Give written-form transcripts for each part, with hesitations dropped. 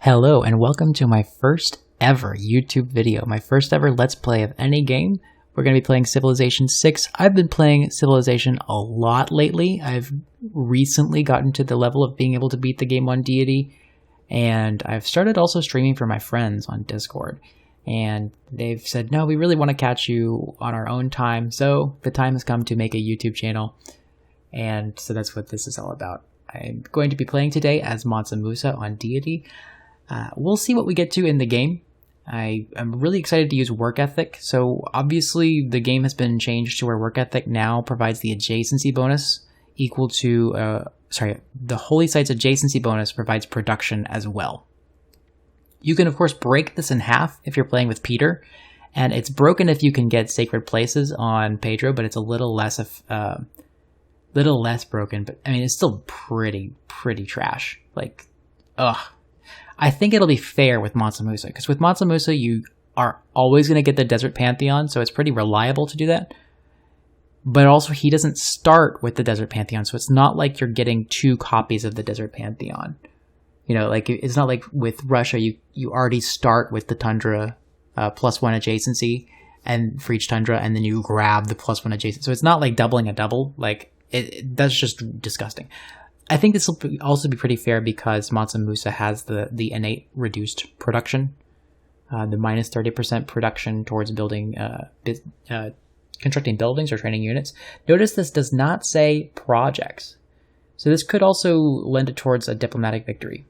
Hello and welcome to my first ever YouTube video, my first ever Let's Play of any game. We're going to be playing Civilization 6. I've been playing Civilization a lot lately. I've recently gotten to the level of being able to beat the game on Deity, and I've started also streaming for my friends on Discord. And they've said, no, we really want to catch you on our own time, so the time has come to make a YouTube channel. And so that's what this is all about. I'm going to be playing today as Mansa Musa on Deity. We'll see what we get to in the game. I'm really excited to use work ethic. So obviously the game has been changed to where work ethic now provides the adjacency bonus equal to, the holy site's adjacency bonus provides production as well. You can of course break this in half if you're playing with Peter, and it's broken if you can get sacred places on Pedro, but it's a little less broken. But I mean, it's still pretty trash. Like, ugh. I think it'll be fair with Mansa Musa, because with Mansa Musa, you are always going to get the Desert Pantheon, so it's pretty reliable to do that. But also, he doesn't start with the Desert Pantheon, so it's not like you're getting two copies of the Desert Pantheon. You know, like, it's not like with Russia, you already start with the Tundra +1 adjacency and for each Tundra, and then you grab the +1 adjacent. So it's not like doubling a double. Like, that's just disgusting. I think this will also be pretty fair because Mansa Musa has the innate reduced production, the minus 30% production towards building, constructing buildings or training units. Notice this does not say projects, so this could also lend it towards a diplomatic victory.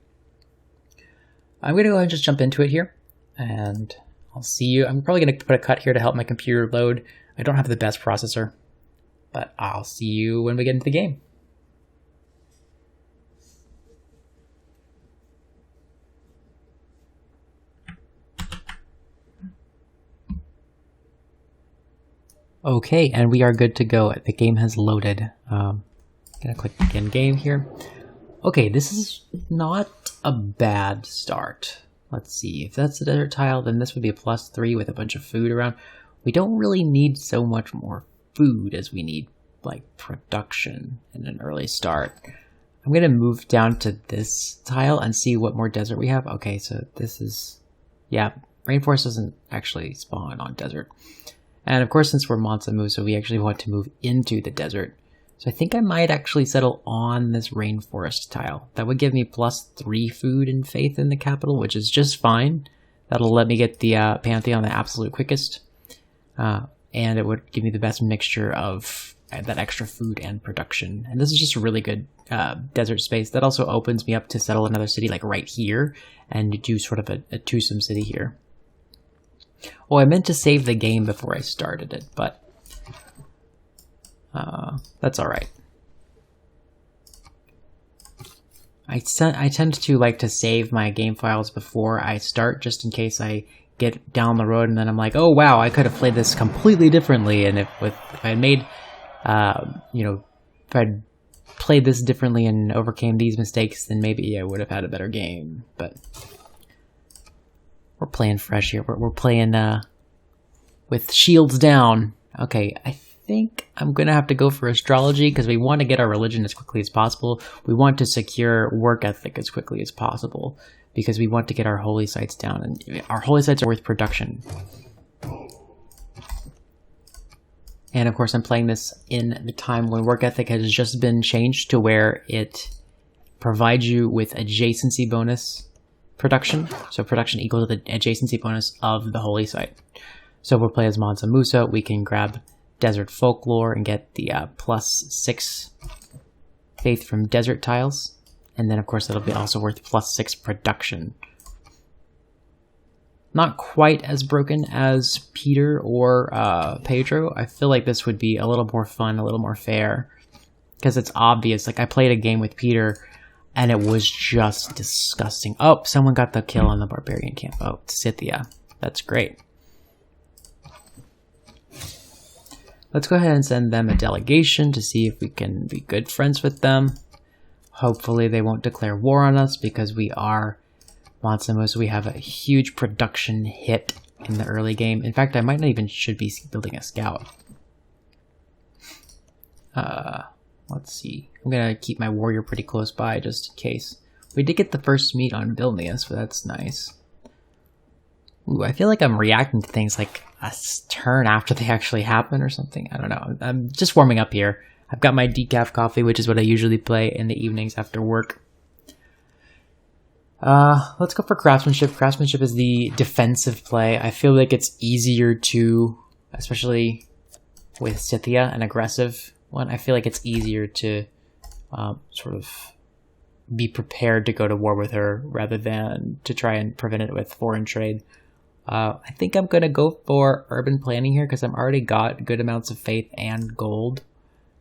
I'm going to go ahead and just jump into it here, and I'll see you. I'm probably going to put a cut here to help my computer load. I don't have the best processor, but I'll see you when we get into the game. Okay, and we are good to go. The game has loaded. Gonna click begin game here. Okay, this is not a bad start. Let's see, if that's the desert tile, then this would be a +3 with a bunch of food around. We don't really need so much more food as we need, like, production in an early start. I'm gonna move down to this tile and see what more desert we have. Okay, so this is, yeah, rainforest doesn't actually spawn on desert. And of course, since we're Mansa Musa, we actually want to move into the desert. So I think I might actually settle on this rainforest tile. That would give me +3 food and faith in the capital, which is just fine. That'll let me get the Pantheon the absolute quickest. And it would give me the best mixture of that extra food and production. And this is just a really good desert space. That also opens me up to settle another city like right here and do sort of a twosome city here. Oh, I meant to save the game before I started it, but that's alright. I tend to like to save my game files before I start, just in case I get down the road and then I'm like, oh wow, I could have played this completely differently, and if I had made, if I'd played this differently and overcame these mistakes, then maybe I would have had a better game, but we're playing fresh here. We're playing with shields down. Okay, I think I'm going to have to go for astrology because we want to get our religion as quickly as possible. We want to secure work ethic as quickly as possible because we want to get our holy sites down. And our holy sites are worth production. And of course, I'm playing this in the time when work ethic has just been changed to where it provides you with adjacency bonus production, so production equal to the adjacency bonus of the holy site. So if we play as Mansa Musa, we can grab desert folklore and get the +6 faith from desert tiles, and then of course that'll be also worth +6 production. Not quite as broken as Peter or Pedro. I feel like this would be a little more fun, a little more fair, because it's obvious. Like, I played a game with Peter and it was just disgusting. Oh, someone got the kill on the barbarian camp. Oh, Scythia. That's great. Let's go ahead and send them a delegation to see if we can be good friends with them. Hopefully they won't declare war on us because we are Mansa Musa. We have a huge production hit in the early game. In fact, I might not even should be building a scout. Let's see. I'm going to keep my warrior pretty close by just in case We did get the first meat on Vilnius, but that's nice. Ooh, I feel like I'm reacting to things like a turn after they actually happen or something. I don't know. I'm just warming up here. I've got my decaf coffee, which is what I usually play in the evenings after work. Let's go for craftsmanship. Craftsmanship is the defensive play. I feel like it's easier to, especially with Scythia, an aggressive one, I feel like it's easier to sort of be prepared to go to war with her rather than to try and prevent it with foreign trade. I think I'm going to go for urban planning here because I've already got good amounts of faith and gold.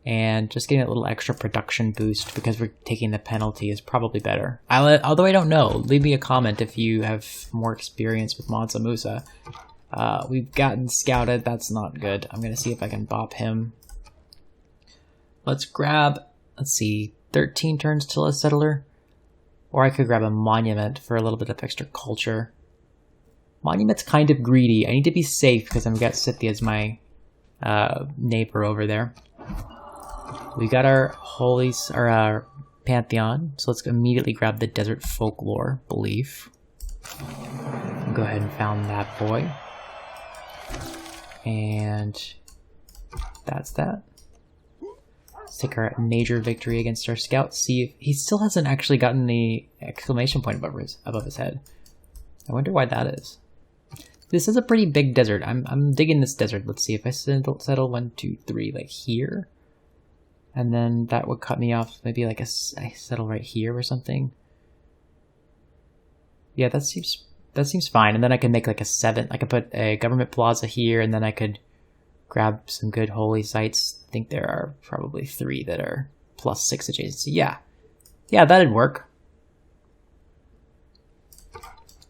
And just getting a little extra production boost because we're taking the penalty is probably better. Although I don't know. Leave me a comment if you have more experience with Mansa Musa. We've gotten scouted. That's not good. I'm going to see if I can bop him. Let's grab, let's see, 13 turns till a settler. Or I could grab a monument for a little bit of extra culture. Monument's kind of greedy. I need to be safe because I've got Scythia as my neighbor over there. We got our our pantheon, so let's immediately grab the desert folklore belief. Go ahead and found that boy. And that's that. Let's take our major victory against our scout. See if he still hasn't actually gotten the exclamation point above his head. I wonder why that is. This is a pretty big desert. I'm digging this desert. Let's see if I settle 1, 2, 3, like here. And then that would cut me off maybe like I settle right here or something. Yeah, that seems fine. And then I can make like a 7. I could put a government plaza here, and then I could grab some good holy sites. I think there are probably 3 that are +6 adjacency. Yeah, that'd work.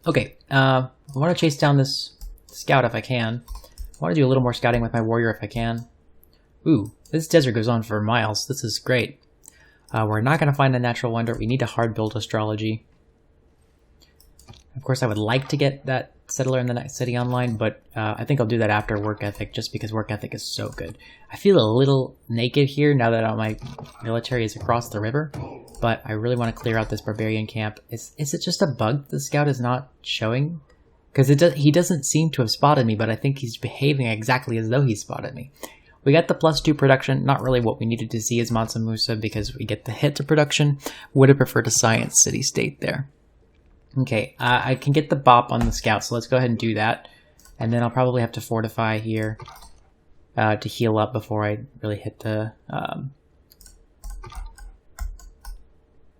Okay, I want to chase down this scout if I can. I want to do a little more scouting with my warrior if I can. Ooh, this desert goes on for miles. This is great. We're not going to find a natural wonder. We need to hard build astrology. Of course, I would like to get that settler in the next city online, but I think I'll do that after work ethic just because work ethic is so good. I feel a little naked here now that my military is across the river, but I really want to clear out this barbarian camp. Is it just a bug the scout is not showing? Because he doesn't seem to have spotted me, but I think he's behaving exactly as though he spotted me. We got the +2 production, not really what we needed to see as Mansa Musa because we get the hit to production. Would have preferred a science city-state there. Okay, I can get the bop on the scout, so let's go ahead and do that. And then I'll probably have to fortify here to heal up before I really hit the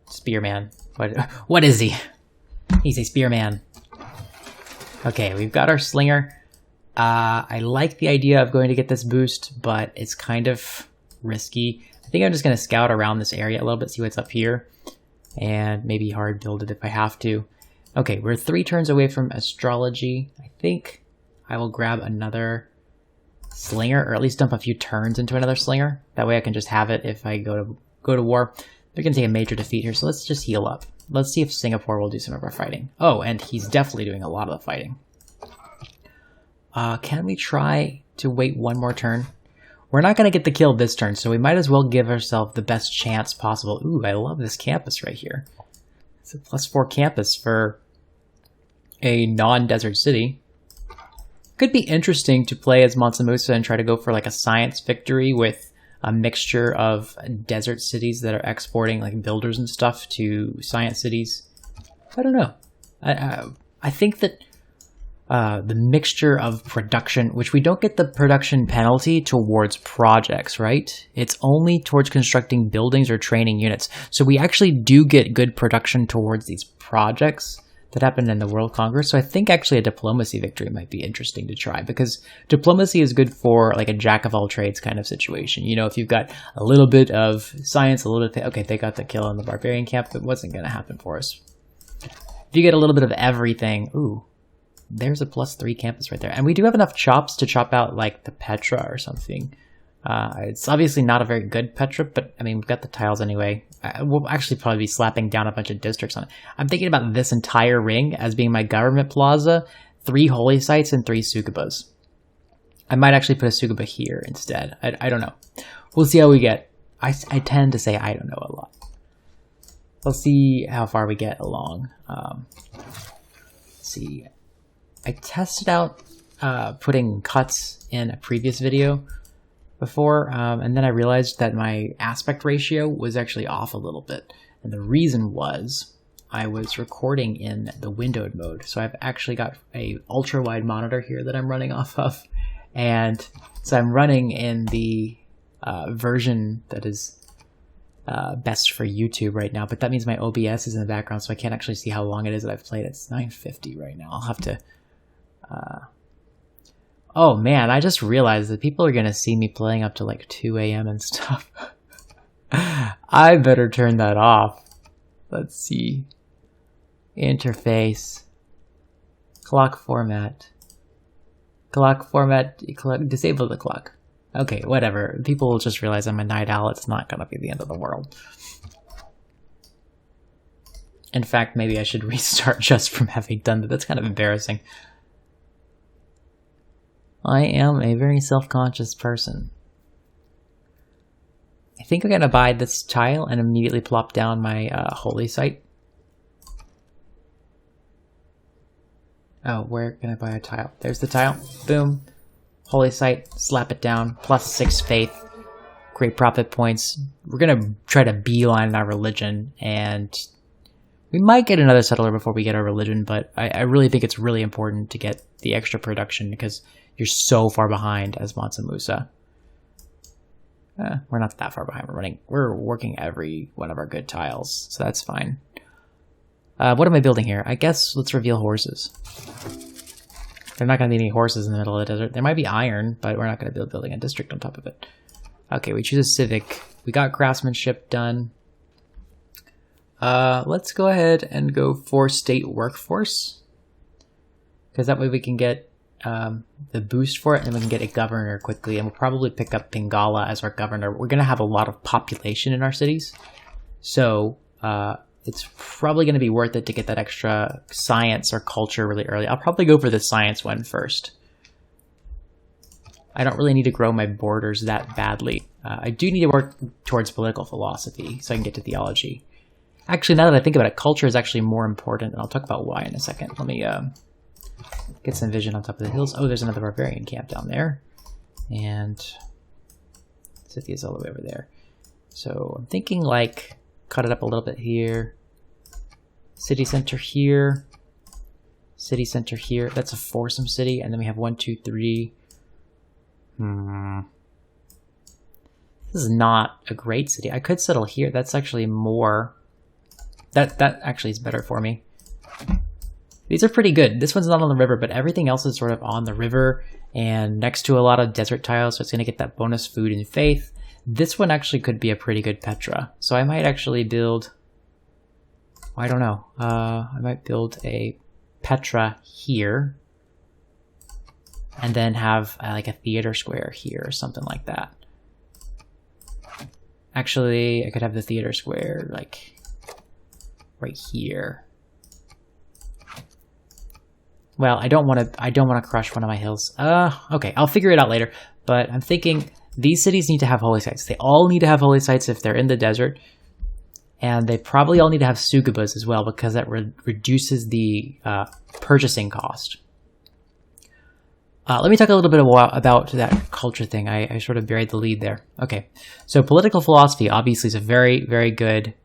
spearman. What is he? He's a spearman. Okay, we've got our slinger. I like the idea of going to get this boost, but it's kind of risky. I think I'm just going to scout around this area a little bit, see what's up here, and maybe hard build it if I have to. Okay, we're 3 turns away from astrology. I think I will grab another slinger, or at least dump a few turns into another slinger. That way I can just have it if I go to war. They're going to take a major defeat here, so let's just heal up. Let's see if Singapore will do some of our fighting. Oh, and he's definitely doing a lot of the fighting. Can we try to wait 1 more turn? We're not going to get the kill this turn, so we might as well give ourselves the best chance possible. Ooh, I love this campus right here. It's a +4 campus for a non-desert city. Could be interesting to play as Mansa Musa and try to go for like a science victory with a mixture of desert cities that are exporting like builders and stuff to science cities. I don't know. I think that the mixture of production, which we don't get the production penalty towards projects, right? It's only towards constructing buildings or training units. So we actually do get good production towards these projects that happened in the World Congress. So I think actually a diplomacy victory might be interesting to try, because diplomacy is good for like a jack of all trades kind of situation. You know, if you've got a little bit of science, a little bit, okay, they got the kill in the barbarian camp, it wasn't going to happen for us. If you get a little bit of everything, ooh, there's a +3 campus right there. And we do have enough chops to chop out like the Petra or something. It's obviously not a very good Petra, but I mean, we've got the tiles anyway. We'll actually probably be slapping down a bunch of districts on it. I'm thinking about this entire ring as being my government plaza, 3 holy sites, and 3 sukubas. I might actually put a sukuba here instead. I don't know. We'll see how we get. I tend to say I don't know a lot. We'll see how far we get along. Let's see. I tested out putting cuts in a previous video before, and then I realized that my aspect ratio was actually off a little bit. And the reason was I was recording in the windowed mode. So I've actually got a ultra wide monitor here that I'm running off of. And so I'm running in the version that is best for YouTube right now, but that means my OBS is in the background, so I can't actually see how long it is that I've played. It's 9:50 right now. I'll have to... Oh man, I just realized that people are going to see me playing up to like 2 a.m. and stuff. I better turn that off. Let's see. Interface. Clock format. Clock format. Disable the clock. Okay, whatever. People will just realize I'm a night owl. It's not going to be the end of the world. In fact, maybe I should restart just from having done that. That's kind of embarrassing. I am a very self-conscious person. I think I'm going to buy this tile and immediately plop down my holy site. Oh, where can I buy a tile? There's the tile. Boom. Holy site. Slap it down. +6 faith. Great profit points. We're going to try to beeline our religion, and we might get another settler before we get our religion, but I really think it's really important to get the extra production because you're so far behind as Mansa Musa. We're not that far behind. We're working every one of our good tiles, so that's fine. What am I building here? I guess let's reveal horses. There are not going to be any horses in the middle of the desert. There might be iron, but we're not going to be building a district on top of it. Okay, we choose a civic. We got craftsmanship done. Let's go ahead and go for state workforce, because that way we can get the boost for it, and we can get a governor quickly, and we'll probably pick up Pingala as our governor. We're going to have a lot of population in our cities, so it's probably going to be worth it to get that extra science or culture really early. I'll probably go for the science one first. I don't really need to grow my borders that badly. I do need to work towards political philosophy so I can get to theology. Actually, now that I think about it, culture is actually more important, and I'll talk about why in a second. Let me get some vision on top of the hills. Oh, there's another barbarian camp down there. And Scythia's all the way over there. So I'm thinking like cut it up a little bit here. City center here. City center here. That's a foursome city. And then we have 1, 2, 3. This is not a great city. I could settle here. That's actually more... That actually is better for me. These are pretty good. This one's not on the river, but everything else is sort of on the river and next to a lot of desert tiles, so it's going to get that bonus food and faith. This one actually could be a pretty good Petra. So I might actually build... I don't know. I might build a Petra here. And then have like a theater square here or something like that. Actually, I could have the theater square like right here. Well, I don't want to crush one of my hills. Okay, I'll figure it out later. But I'm thinking these cities need to have holy sites. They all need to have holy sites if they're in the desert. And they probably all need to have sugabas as well, because that reduces the purchasing cost. Let me talk a little bit about that culture thing. I sort of buried the lead there. Okay, so political philosophy obviously is a very, very good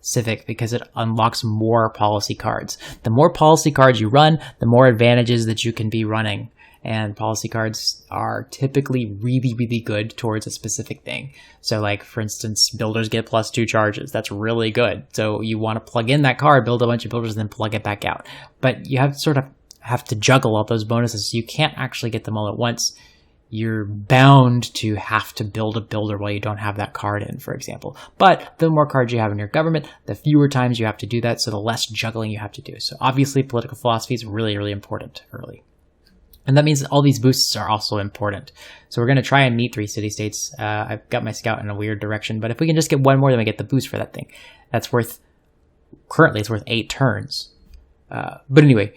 civic because it unlocks more policy cards. The more policy cards you run, the more advantages that you can be running. And policy cards are typically really, really good towards a specific thing. So like, for instance, builders get +2 charges. That's really good. So you want to plug in that card, build a bunch of builders, and then plug it back out. But you have to juggle all those bonuses. So you can't actually get them all at once. You're bound to have to build a builder while you don't have that card in, for example. But the more cards you have in your government, the fewer times you have to do that, so the less juggling you have to do. So obviously political philosophy is really, really important early. And that means all these boosts are also important. So we're going to try and meet 3 city-states. I've got my scout in a weird direction, but if we can just get one more, then we get the boost for that thing. That's currently it's worth 8 turns. But anyway,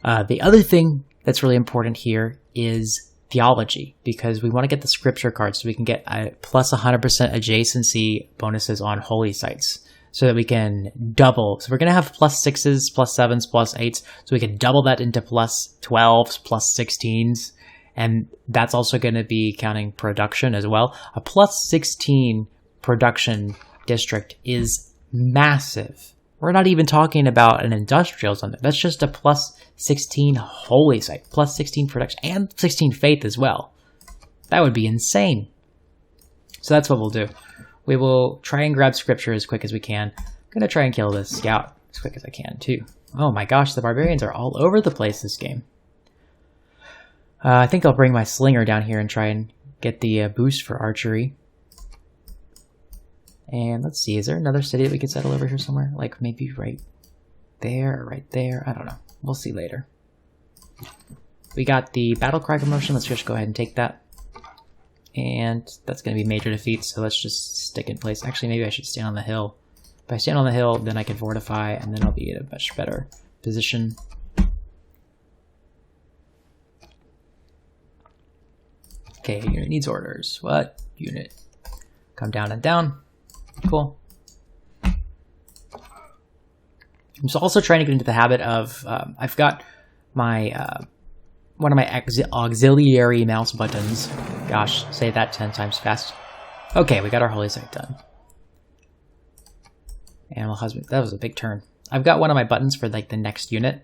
the other thing that's really important here is theology, because we want to get the scripture cards so we can get a +100% adjacency bonuses on holy sites. so that we can double. So we're going to have +6s, +7s, +8s, so we can double that into +12s, +16s, and that's also going to be counting production as well. A +16 production district is massive. We're not even talking about an industrial zone. That's just a +16 holy site, +16 production, and 16 faith as well. That would be insane. So that's what we'll do. We will try and grab scripture as quick as we can. I'm going to try and kill this scout as quick as I can, too. Oh my gosh, the barbarians are all over the place this game. I think I'll bring my slinger down here and try and get the boost for archery. And let's see, is there another city that we could settle over here somewhere? Like maybe right there or right there? I don't know. We'll see later. We got the battle cry promotion. Let's just go ahead and take that. And that's going to be major defeat, so let's just stick in place. Actually, maybe I should stand on the hill. If I stand on the hill, then I can fortify, and then I'll be in a much better position. Okay, unit needs orders. What? Unit. Come down and down. Cool. I'm also trying to get into the habit of, I've got my, one of my auxiliary mouse buttons. Gosh, say that 10 times fast. Okay, we got our holy site done. Animal husband, that was a big turn. I've got one of my buttons for like the next unit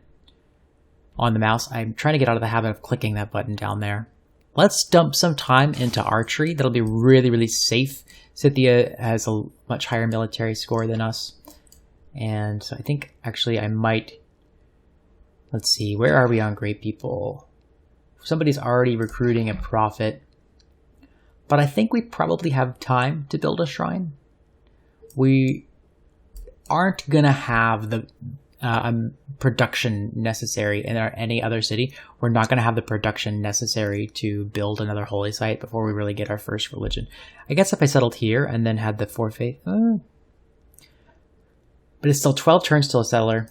on the mouse. I'm trying to get out of the habit of clicking that button down there. Let's dump some time into archery. That'll be really, really safe. Scythia has a much higher military score than us. And so I think actually I might, let's see, where are we on great people? Somebody's already recruiting a prophet. But I think we probably have time to build a shrine. We aren't going to have the production necessary in any other city. We're not going to have the production necessary to build another holy site before we really get our first religion. I guess if I settled here and then had the 4 faith. But it's still 12 turns till a settler.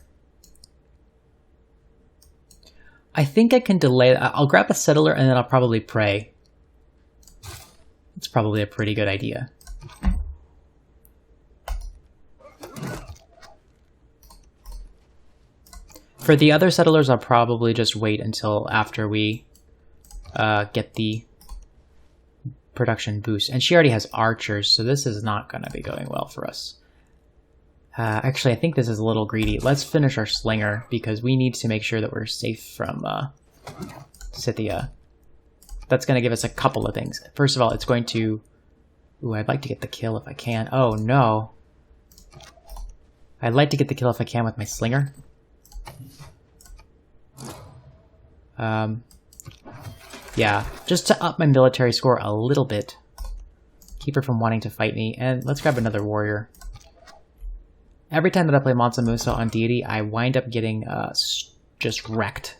I think I can delay. I'll grab a settler and then I'll probably pray. It's probably a pretty good idea. For the other settlers, I'll probably just wait until after we get the production boost. And she already has archers, so this is not going to be going well for us. Actually, I think this is a little greedy. Let's finish our slinger, because we need to make sure that we're safe from Scythia. That's going to give us a couple of things. First of all, it's going to... Ooh, I'd like to get the kill if I can. Oh, no. I'd like to get the kill if I can with my slinger. Yeah, just to up my military score a little bit. Keep her from wanting to fight me. And let's grab another warrior. Every time that I play Mansa Musa on Deity, I wind up getting just wrecked.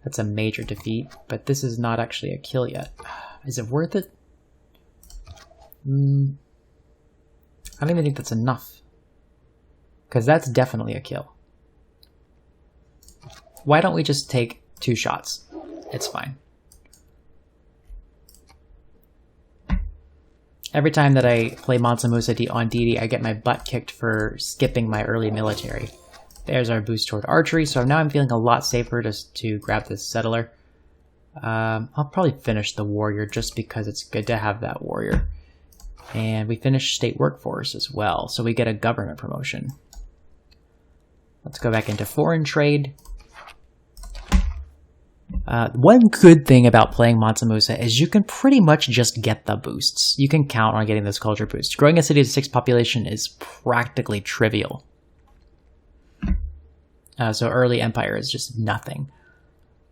That's a major defeat, but this is not actually a kill yet. Is it worth it? I don't even think that's enough. Because that's definitely a kill. Why don't we just take 2 shots? It's fine. Every time that I play Mansa Musa on Deity, I get my butt kicked for skipping my early military. There's our boost toward archery, so now I'm feeling a lot safer just to grab this settler. I'll probably finish the warrior just because it's good to have that warrior. And we finish state workforce as well, so we get a government promotion. Let's go back into foreign trade. One good thing about playing Mansa Musa is you can pretty much just get the boosts. You can count on getting those culture boosts. Growing a city to 6 population is practically trivial. So early empire is just nothing.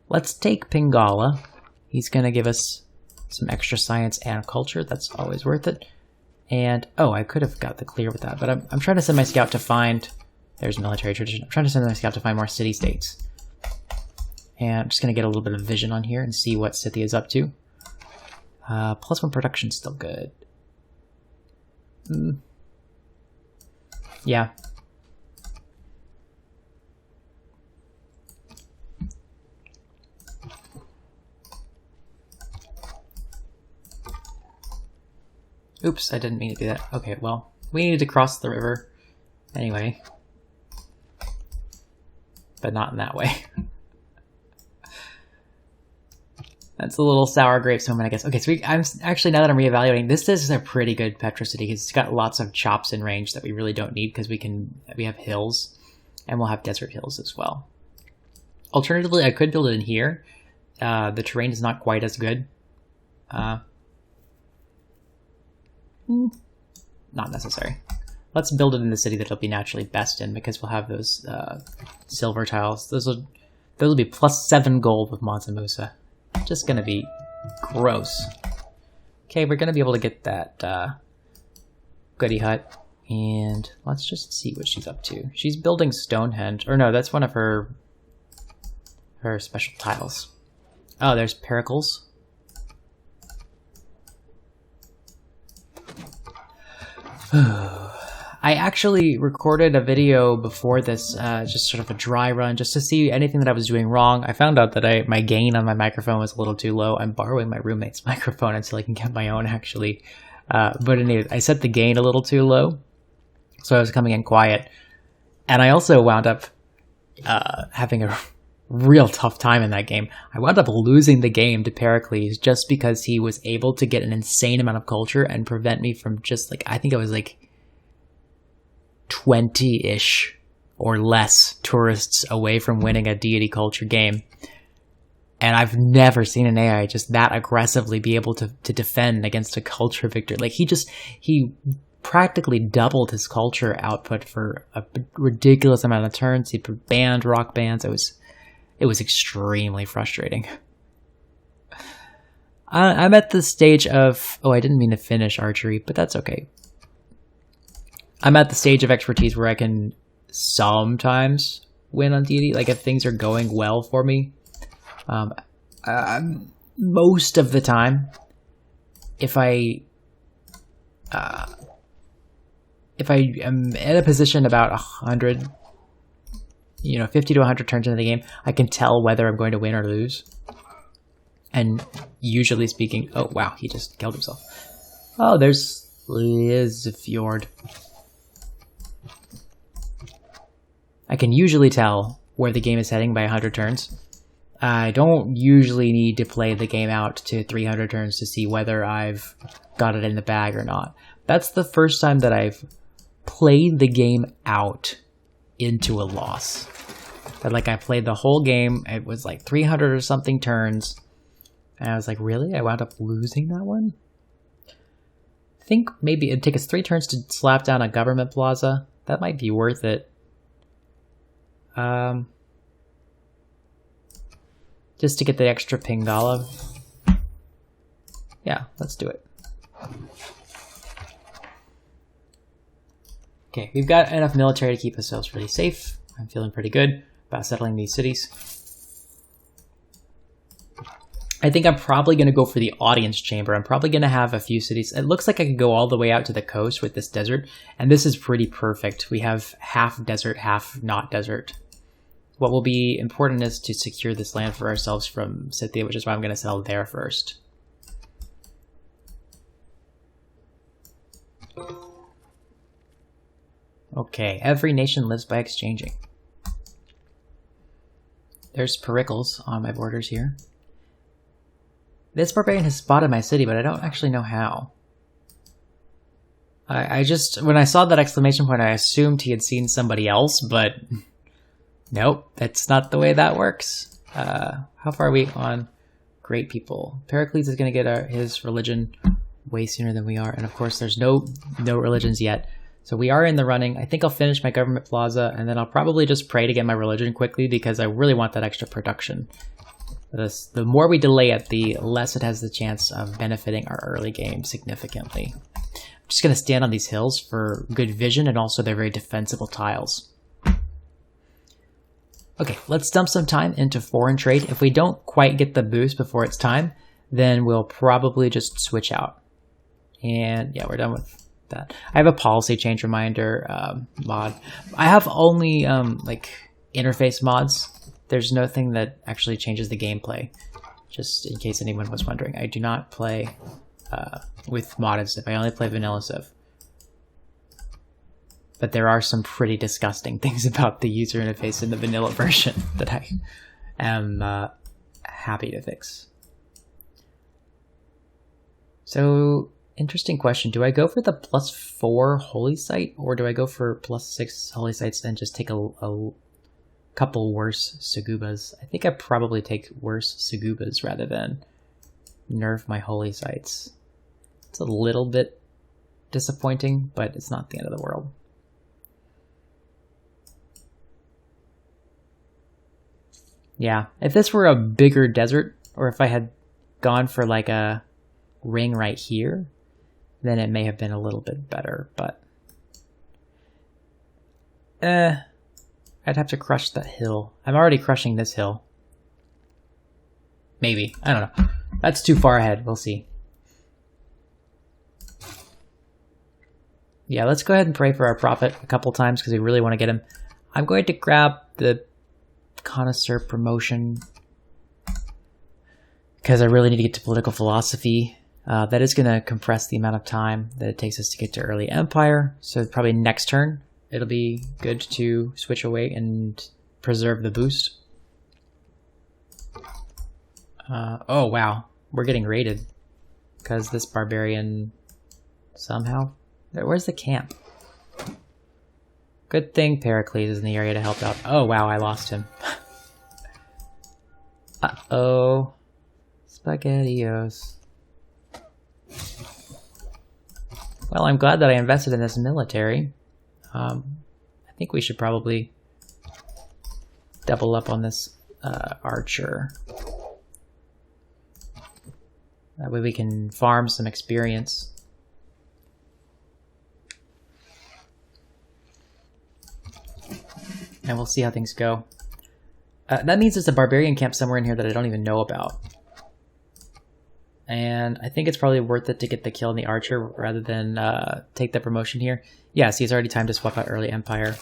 Let's take Pingala. He's going to give us some extra science and culture. That's always worth it. And, oh, I could have got the clear with that, but I'm trying to send my scout to find... There's military tradition. I'm trying to send my scout to find more city-states. And I'm just going to get a little bit of vision on here and see what Scythia is up to. +1 production's still good. Yeah. Oops, I didn't mean to do that. Okay, well, We needed to cross the river anyway. But not in that way. That's a little sour grapes moment, I guess. Okay, so I'm actually, now that I'm reevaluating, this is a pretty good Petrocity. It's got lots of chops in range that we really don't need because we have hills, and we'll have desert hills as well. Alternatively, I could build it in here. The terrain is not quite as good. Not necessary. Let's build it in the city that it'll be naturally best in, because we'll have those silver tiles. Those will be +7 gold with Mansa Musa. Just gonna be gross. Okay, we're gonna be able to get that goody hut, and let's just see what she's up to. She's building Stonehenge, or no, that's one of her special tiles. Oh, there's Pericles. I actually recorded a video before this, just sort of a dry run, just to see anything that I was doing wrong. I found out that my gain on my microphone was a little too low. I'm borrowing my roommate's microphone until I can get my own, actually. But anyways, I set the gain a little too low, so I was coming in quiet. And I also wound up having a real tough time in that game. I wound up losing the game to Pericles just because he was able to get an insane amount of culture and prevent me from just, like, I think it was like 20-ish or less tourists away from winning a deity culture game. And I've never seen an AI just that aggressively be able to defend against a culture victor. Like, he practically doubled his culture output for a ridiculous amount of turns. He banned rock bands. It was extremely frustrating. I'm at the stage of... Oh, I didn't mean to finish archery, but that's okay. I'm at the stage of expertise where I can sometimes win on deity. Like, if things are going well for me. Most of the time, if I am in a position about 100, 50 to 100 turns into the game, I can tell whether I'm going to win or lose. And usually speaking... Oh, wow, he just killed himself. Oh, there's Fjord. I can usually tell where the game is heading by 100 turns. I don't usually need to play the game out to 300 turns to see whether I've got it in the bag or not. That's the first time that I've played the game out into a loss. But like, I played the whole game, it was like 300 or something turns, and I was like, really? I wound up losing that one? I think maybe it'd take us 3 turns to slap down a government plaza. That might be worth it. Just to get the extra Pingala. Yeah, let's do it. Okay, we've got enough military to keep ourselves pretty safe. I'm feeling pretty good about settling these cities. I think I'm probably going to go for the audience chamber. I'm probably going to have a few cities. It looks like I could go all the way out to the coast with this desert, and this is pretty perfect. We have half desert, half not desert. What will be important is to secure this land for ourselves from Scythia, which is why I'm going to settle there first. Okay, every nation lives by exchanging. There's Pericles on my borders here. This barbarian has spotted my city, but I don't actually know how. I just, when I saw that exclamation point, I assumed he had seen somebody else, but nope, that's not the way that works. How far are we on great people? Pericles is going to get his religion way sooner than we are, and of course there's no religions yet. So we are in the running. I think I'll finish my government plaza, and then I'll probably just pray to get my religion quickly because I really want that extra production. The more we delay it, the less it has the chance of benefiting our early game significantly. I'm just going to stand on these hills for good vision, and also they're very defensible tiles. Okay, let's dump some time into foreign trade. If we don't quite get the boost before it's time, then we'll probably just switch out. And yeah, we're done with that. I have a policy change reminder mod. I have only like interface mods. There's nothing that actually changes the gameplay, just in case anyone was wondering. I do not play with modded Civ. I only play vanilla Civ. but there are some pretty disgusting things about the user interface in the vanilla version that I am happy to fix. So, interesting question. Do I go for the +4 holy site, or do I go for +6 holy sites and just take a couple worse Sagubas? I think I probably take worse Sagubas rather than nerf my holy sites. It's a little bit disappointing, but it's not the end of the world. Yeah, if this were a bigger desert, or if I had gone for like a ring right here, then it may have been a little bit better, but I'd have to crush that hill. I'm already crushing this hill. Maybe. I don't know. That's too far ahead. We'll see. Yeah, let's go ahead and pray for our prophet a couple times because we really want to get him. I'm going to grab the connoisseur promotion because I really need to get to political philosophy. That is going to compress the amount of time that it takes us to get to early empire. So probably next turn, it'll be good to switch away and preserve the boost. Oh, wow. We're getting raided because this barbarian somehow... Where's the camp? Good thing Pericles is in the area to help out. Oh, wow, I lost him. Uh-oh. SpaghettiOs. Well, I'm glad that I invested in this military. I think we should probably double up on this archer. That way we can farm some experience. And we'll see how things go. That means there's a barbarian camp somewhere in here that I don't even know about. And I think it's probably worth it to get the kill on the archer rather than take the promotion here. Yeah, see, it's already time to swap out early empire.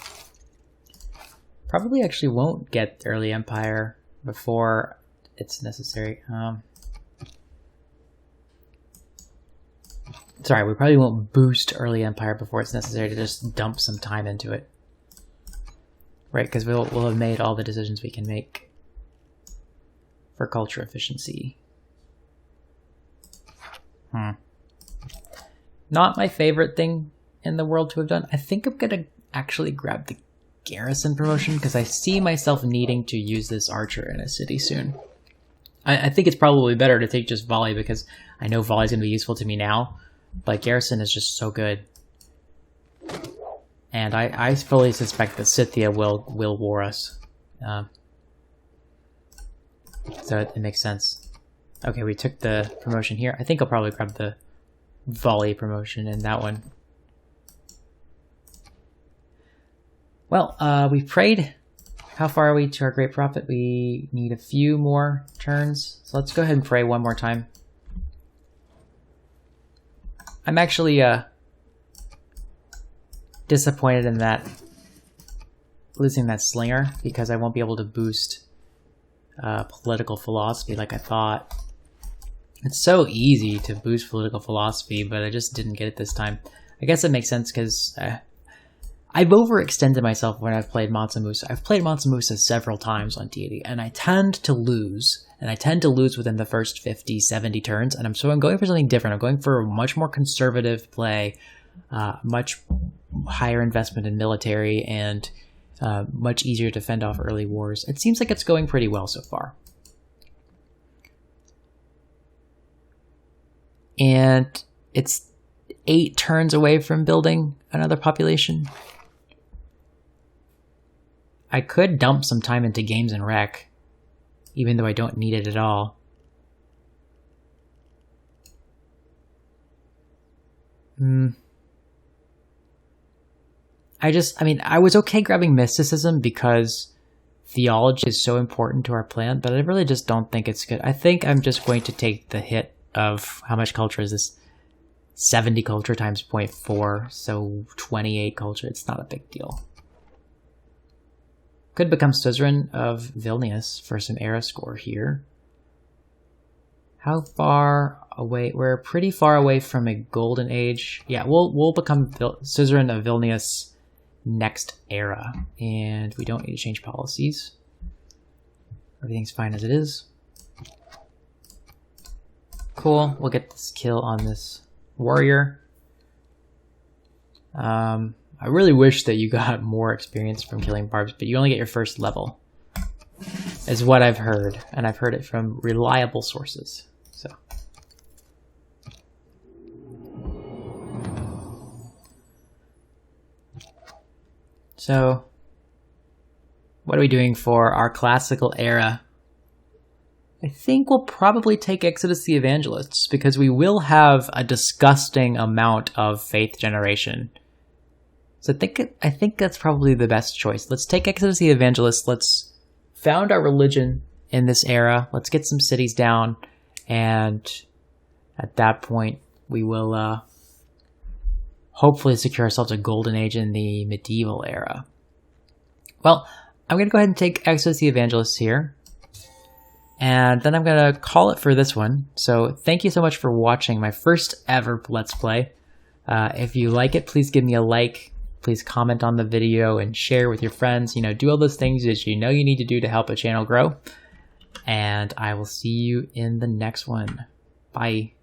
Probably actually won't get early empire before it's necessary. Sorry, we probably won't boost early empire before it's necessary to just dump some time into it. Right, because we'll have made all the decisions we can make for culture efficiency. Not my favorite thing in the world to have done. I think I'm going to actually grab the garrison promotion because I see myself needing to use this archer in a city soon. I think it's probably better to take just volley because I know volley is going to be useful to me now, but garrison is just so good. And I fully suspect that Scythia will war us. So it makes sense. Okay, we took the promotion here. I think I'll probably grab the volley promotion in that one. Well, we prayed. How far are we to our great prophet? We need a few more turns. So let's go ahead and pray one more time. I'm actually disappointed in that losing that slinger because I won't be able to boost political philosophy like I thought. It's so easy to boost political philosophy, but I just didn't get it this time. I guess it makes sense because I've overextended myself when I've played Mansa Musa. I've played Mansa Musa several times on Deity, and I tend to lose. And I tend to lose within the first 50, 70 turns, and so I'm going for something different. I'm going for a much more conservative play, much higher investment in military, and much easier to fend off early wars. It seems like it's going pretty well so far. And it's 8 turns away from building another population. I could dump some time into games and rec, even though I don't need it at all. I was okay grabbing mysticism because theology is so important to our plan, but I really just don't think it's good. I think I'm just going to take the hit of how much culture is this? 70 culture times 0.4, so 28 culture. It's not a big deal. Could become suzerain of Vilnius for some era score here. How far away? We're pretty far away from a golden age. Yeah, we'll become suzerain of Vilnius next era. And we don't need to change policies. Everything's fine as it is. Cool, we'll get this kill on this warrior. I really wish that you got more experience from killing barbs, but you only get your first level, is what I've heard, and I've heard it from reliable sources. So, what are we doing for our classical era? I think we'll probably take Exodus the Evangelists, because we will have a disgusting amount of faith generation. So I think that's probably the best choice. Let's take Exodus the Evangelists, let's found our religion in this era, let's get some cities down, and at that point we will hopefully secure ourselves a golden age in the medieval era. Well, I'm going to go ahead and take Exodus the Evangelists here. And then I'm going to call it for this one. So thank you so much for watching my first ever Let's Play. If you like it, please give me a like. Please comment on the video and share with your friends. You know, do all those things that you know you need to do to help a channel grow. And I will see you in the next one. Bye.